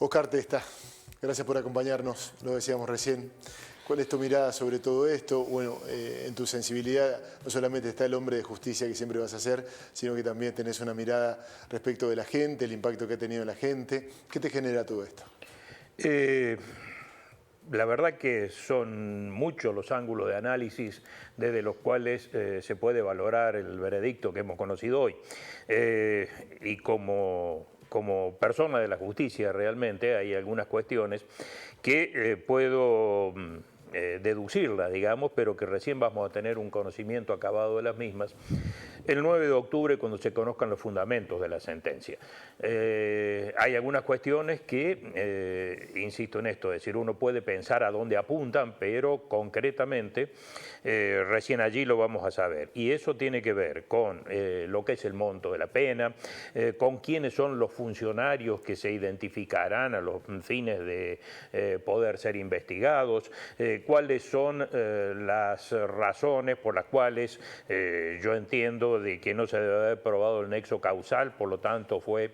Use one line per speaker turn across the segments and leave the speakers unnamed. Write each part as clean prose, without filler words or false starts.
Oscar Testa, gracias por acompañarnos, lo decíamos recién. ¿Cuál es tu mirada sobre todo esto? Bueno, en tu sensibilidad no solamente está el hombre de justicia que siempre vas a ser, sino que también tenés una mirada respecto de la gente, el impacto que ha tenido la gente. ¿Qué te genera todo esto?
La verdad que son muchos los ángulos de análisis desde los cuales se puede valorar el veredicto que hemos conocido hoy. Y como persona de la justicia realmente hay algunas cuestiones que puedo deducirlas, digamos, pero que recién vamos a tener un conocimiento acabado de las mismas el 9 de octubre, cuando se conozcan los fundamentos de la sentencia. Hay algunas cuestiones que, insisto en esto, es decir, uno puede pensar a dónde apuntan, pero concretamente recién allí lo vamos a saber. Y eso tiene que ver con lo que es el monto de la pena, con quiénes son los funcionarios que se identificarán a los fines de poder ser investigados, cuáles son las razones por las cuales yo entiendo de que no se debe haber probado el nexo causal, por lo tanto fue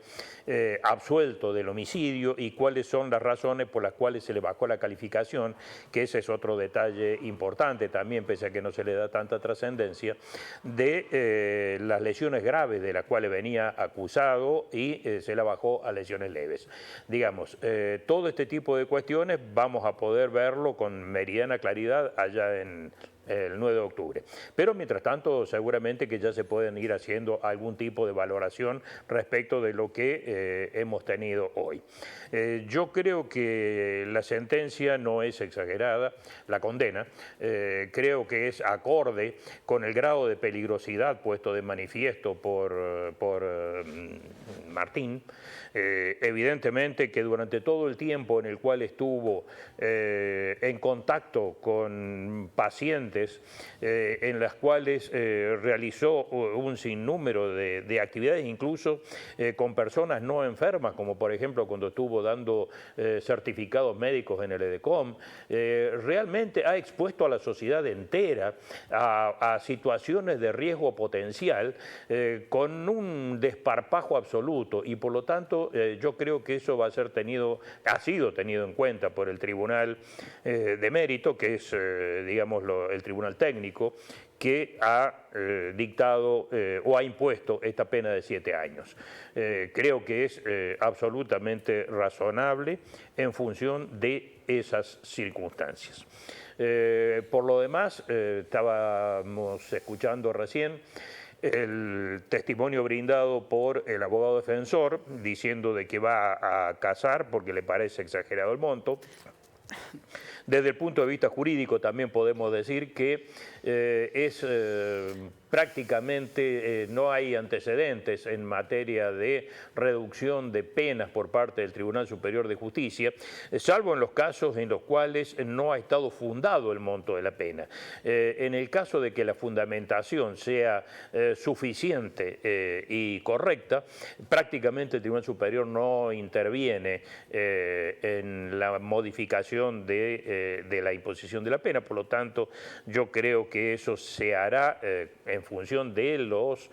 absuelto del homicidio, y cuáles son las razones por las cuales se le bajó la calificación, que ese es otro detalle importante también, pese a que no se le da tanta trascendencia, de las lesiones graves de las cuales venía acusado y se la bajó a lesiones leves. Digamos, todo este tipo de cuestiones vamos a poder verlo con meridiana claridad allá en el 9 de octubre. Pero mientras tanto seguramente que ya se pueden ir haciendo algún tipo de valoración respecto de lo que hemos tenido hoy. Yo creo que la sentencia no es exagerada, la condena, creo que es acorde con el grado de peligrosidad puesto de manifiesto por Martín. Evidentemente que durante todo el tiempo en el cual estuvo en contacto con pacientes en las cuales realizó un sinnúmero de actividades, incluso con personas no enfermas, como por ejemplo cuando estuvo dando certificados médicos en el EDECOM, realmente ha expuesto a la sociedad entera a situaciones de riesgo potencial con un desparpajo absoluto, y por lo tanto yo creo que eso va a ser ha sido tenido en cuenta por el Tribunal de Mérito, que es, digamos, el Tribunal Técnico, que ha dictado o ha impuesto esta pena de 7 años. Creo que es absolutamente razonable en función de esas circunstancias. Por lo demás, estábamos escuchando recién el testimonio brindado por el abogado defensor diciendo de que va a casar porque le parece exagerado el monto. Desde el punto de vista jurídico también podemos decir que prácticamente no hay antecedentes en materia de reducción de penas por parte del Tribunal Superior de Justicia, salvo en los casos en los cuales no ha estado fundado el monto de la pena. En el caso de que la fundamentación sea suficiente y correcta, prácticamente el Tribunal Superior no interviene en la modificación de la imposición de la pena. Por lo tanto, yo creo que eso se hará en función de los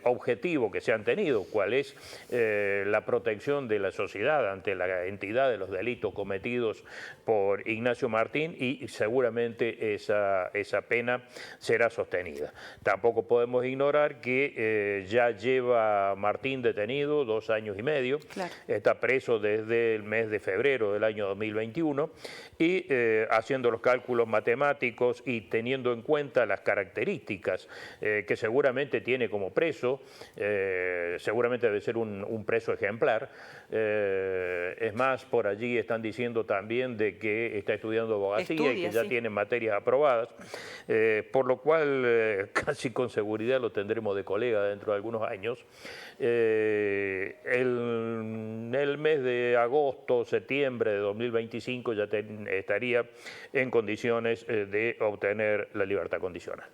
objetivos que se han tenido, cuál es la protección de la sociedad ante la entidad de los delitos cometidos por Ignacio Martín, y seguramente esa pena será sostenida. Tampoco podemos ignorar que ya lleva Martín detenido 2 años y medio, claro. Está preso desde el mes de febrero del año 2021 y haciendo los cálculos matemáticos y teniendo en cuenta las características que seguramente tiene como preso, seguramente debe ser un preso ejemplar. Es más, por allí están diciendo también de que está estudiando abogacía y que ya tiene materias aprobadas, por lo cual casi con seguridad lo tendremos de colega dentro de algunos años. El mes de agosto, septiembre de 2025 ya estaría en condiciones de obtener la libertad condicional.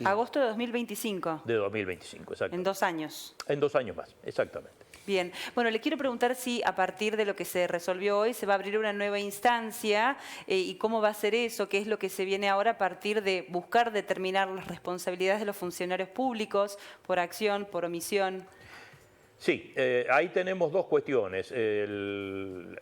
Agosto de 2025.
De 2025, exacto.
En 2 años.
En 2 años más, exactamente.
Bien. Bueno, le quiero preguntar si a partir de lo que se resolvió hoy se va a abrir una nueva instancia y cómo va a ser eso, qué es lo que se viene ahora a partir de buscar determinar las responsabilidades de los funcionarios públicos por acción, por omisión.
Sí, ahí tenemos dos cuestiones. El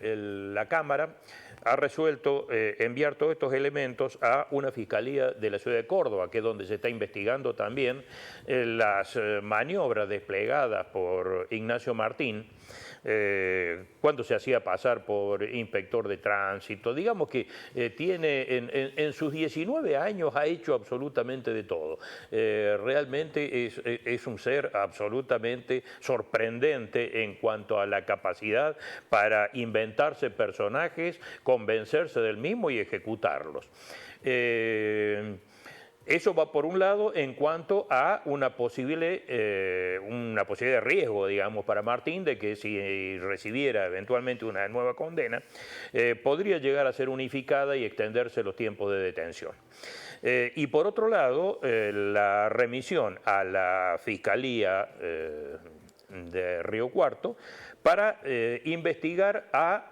la Cámara ha resuelto enviar todos estos elementos a una fiscalía de la ciudad de Córdoba, que es donde se está investigando también las maniobras desplegadas por Ignacio Martín, cuando se hacía pasar por inspector de tránsito. Digamos que tiene en sus 19 años ha hecho absolutamente de todo. Realmente es un ser absolutamente sorprendente en cuanto a la capacidad para inventarse personajes, convencerse del mismo y ejecutarlos. Eso va por un lado en cuanto a una posible de riesgo, digamos, para Martín, de que si recibiera eventualmente una nueva condena, podría llegar a ser unificada y extenderse los tiempos de detención. Y por otro lado, la remisión a la Fiscalía de Río Cuarto para investigar a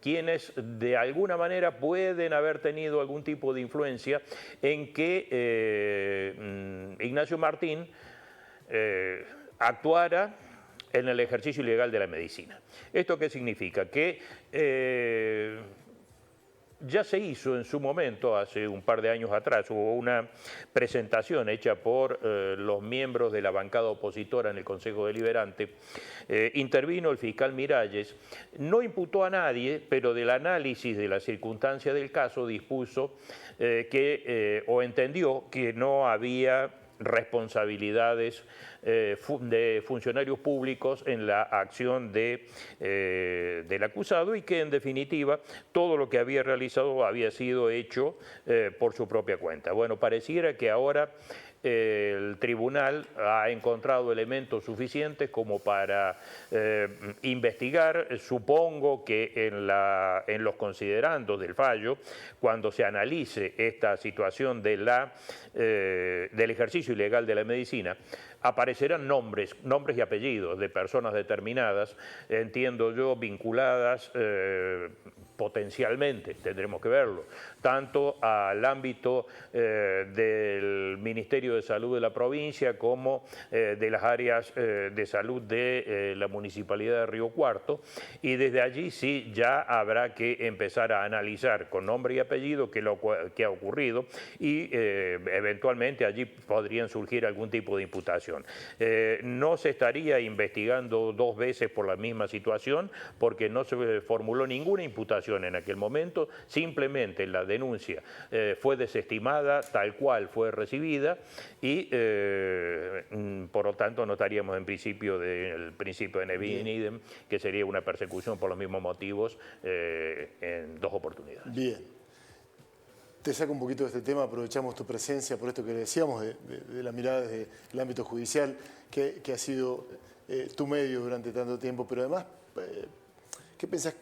quienes de alguna manera pueden haber tenido algún tipo de influencia en que Ignacio Martín actuara en el ejercicio ilegal de la medicina. ¿Esto qué significa? Que ya se hizo en su momento, hace un par de años atrás, hubo una presentación hecha por los miembros de la bancada opositora en el Consejo Deliberante. Intervino el fiscal Miralles, no imputó a nadie, pero del análisis de las circunstancias del caso dispuso o entendió que no había responsabilidades de funcionarios públicos en la acción del acusado y que en definitiva todo lo que había realizado había sido hecho por su propia cuenta. Bueno, pareciera que ahora el tribunal ha encontrado elementos suficientes como para investigar. Supongo que en los considerandos del fallo, cuando se analice esta situación del ejercicio ilegal de la medicina, aparecerán nombres y apellidos de personas determinadas, entiendo yo, vinculadas potencialmente, tendremos que verlo, tanto al ámbito del Ministerio de Salud de la provincia como de las áreas de salud de la Municipalidad de Río Cuarto, y desde allí sí ya habrá que empezar a analizar con nombre y apellido qué ha ocurrido y eventualmente allí podrían surgir algún tipo de imputación. No se estaría investigando dos veces por la misma situación porque no se formuló ninguna imputación en aquel momento, simplemente la denuncia fue desestimada tal cual fue recibida y por lo tanto no estaríamos en principio del principio de Nebin idem, que sería una persecución por los mismos motivos en dos oportunidades.
Bien. Te saco un poquito de este tema, aprovechamos tu presencia por esto que decíamos de la mirada desde el ámbito judicial, que ha sido tu medio durante tanto tiempo, pero además, ¿qué pensás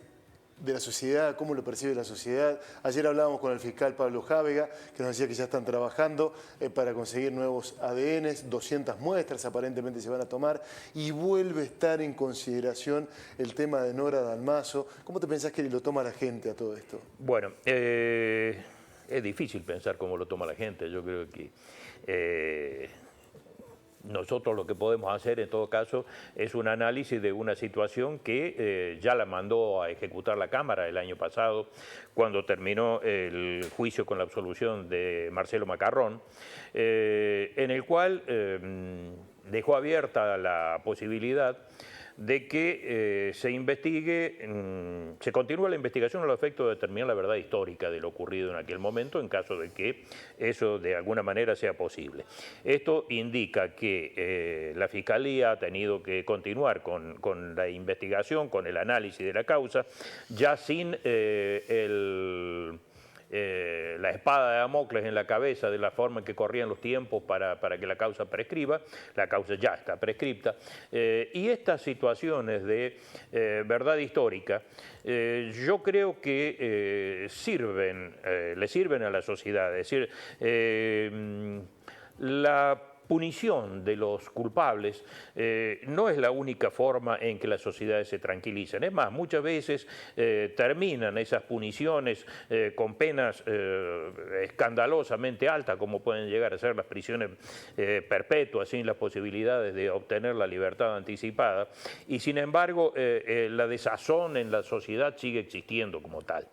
de la sociedad? ¿Cómo lo percibe la sociedad? Ayer hablábamos con el fiscal Pablo Jávega, que nos decía que ya están trabajando para conseguir nuevos ADNs, 200 muestras aparentemente se van a tomar, y vuelve a estar en consideración el tema de Nora Dalmazo. ¿Cómo te pensás que lo toma la gente a todo esto?
Bueno, es difícil pensar cómo lo toma la gente. Yo creo que nosotros lo que podemos hacer en todo caso es un análisis de una situación que ya la mandó a ejecutar la Cámara el año pasado cuando terminó el juicio con la absolución de Marcelo Macarrón, en el cual dejó abierta la posibilidad de que se investigue, se continúe la investigación a los efectos de determinar la verdad histórica de lo ocurrido en aquel momento, en caso de que eso de alguna manera sea posible. Esto indica que la Fiscalía ha tenido que continuar con la investigación, con el análisis de la causa, ya sin la espada de Damocles en la cabeza de la forma en que corrían los tiempos para que la causa prescriba. La causa ya está prescripta. Y estas situaciones de verdad histórica, yo creo que le sirven a la sociedad. Es decir, la punición de los culpables no es la única forma en que las sociedades se tranquilizan. Es más, muchas veces terminan esas puniciones con penas escandalosamente altas, como pueden llegar a ser las prisiones perpetuas, sin las posibilidades de obtener la libertad anticipada, y sin embargo la desazón en la sociedad sigue existiendo como tal.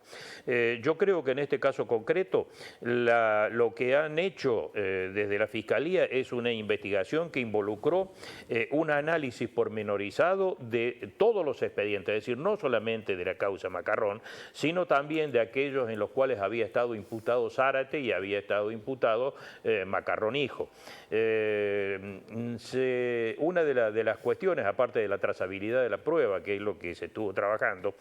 Yo creo que en este caso concreto lo que han hecho desde la Fiscalía es una investigación que involucró un análisis pormenorizado de todos los expedientes, es decir, no solamente de la causa Macarrón, sino también de aquellos en los cuales había estado imputado Zárate y había estado imputado Macarrón hijo. Una de las cuestiones, aparte de la trazabilidad de la prueba, que es lo que se estuvo trabajando,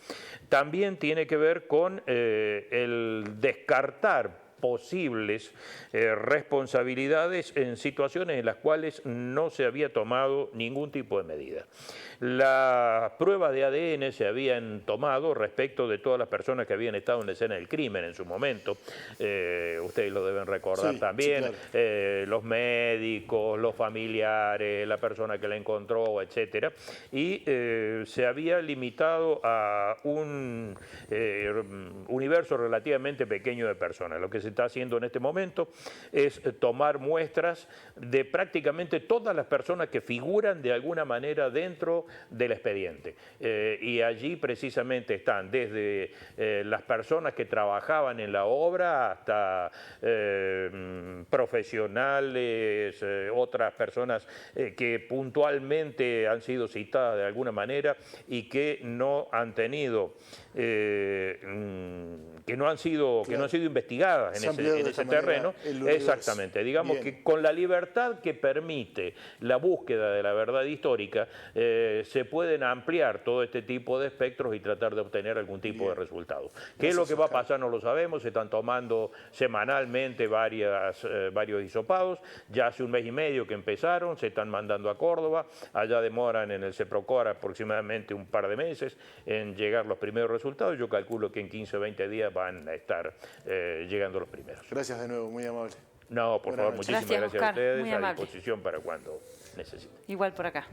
también tiene que ver con el descartar posibles responsabilidades en situaciones en las cuales no se había tomado ningún tipo de medida. Las pruebas de ADN se habían tomado respecto de todas las personas que habían estado en la escena del crimen en su momento. Ustedes lo deben recordar también, sí, claro. Los médicos, los familiares, la persona que la encontró, etcétera. Y se había limitado a un universo relativamente pequeño de personas. Lo que se está haciendo en este momento es tomar muestras de prácticamente todas las personas que figuran de alguna manera dentro del expediente. Y allí precisamente están desde las personas que trabajaban en la obra hasta profesionales, otras personas que puntualmente han sido citadas de alguna manera y que no han tenido, que no han sido investigadas en ese terreno. Exactamente, digamos que con la libertad que permite la búsqueda de la verdad histórica, se pueden ampliar todo este tipo de espectros y tratar de obtener algún tipo de resultado. ¿Qué es lo que va a pasar? No lo sabemos, se están tomando semanalmente varios hisopados, ya hace un mes y medio que empezaron, se están mandando a Córdoba, allá demoran en el CEPROCOR aproximadamente un par de meses en llegar los primeros resultados. Yo calculo que en 15 o 20 días van a estar llegando los primeros.
Gracias de nuevo, muy amable.
No, por favor, muchísimas gracias a ustedes,
muy
a
amable.
disposición para cuando necesiten.
Igual por acá.